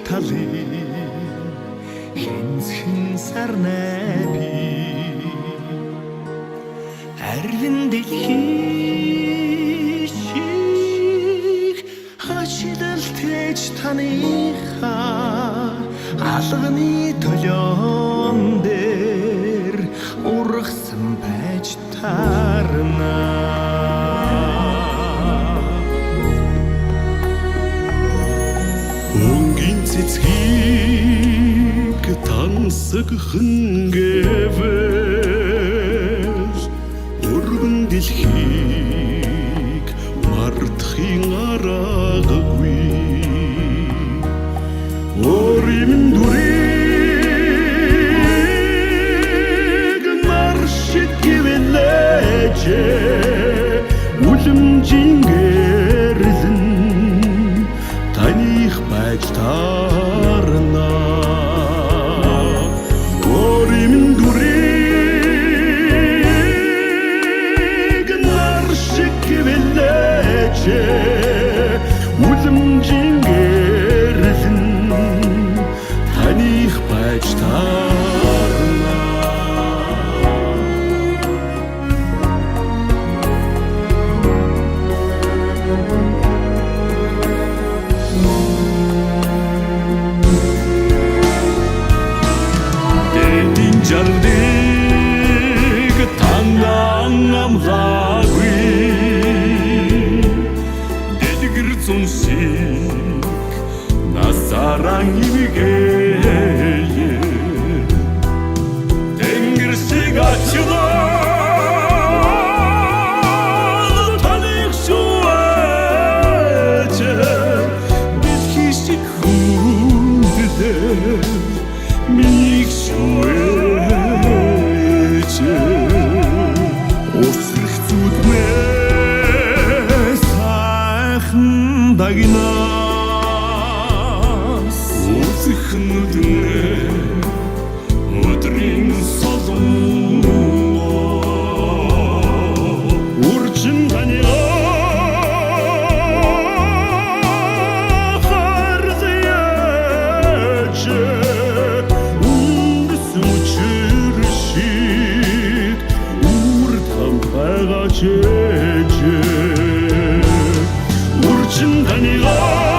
талын хэнцхэн сарнай би арвин дэлхий шиг хашилтэж таныхаа алганы толион дээр ургасан байж таарна. Өнгийн цэцгийг тансагхан гэвэл өргөн дэлхийг мартахын аргагүй. Орим дүрийг маршит гэвэлэж үлэмжийн гэрлэн таних байж таарна. Орим дүрийг маршит гэвэлэж үлэмжийн гэрлэн таних байж таарна. Дэдийн жардыг тандан амгаагүй дэдгэр зүнсийг насаран ивгээ тэнгэр шиг ачаад таних шуаж дэлхий шиг хүндэлээ минийг шуэж усрах зүдмээ сайхан дагнаас үзэх нүднээ өдрийн солон урчин таниа харзаяч урчин таниа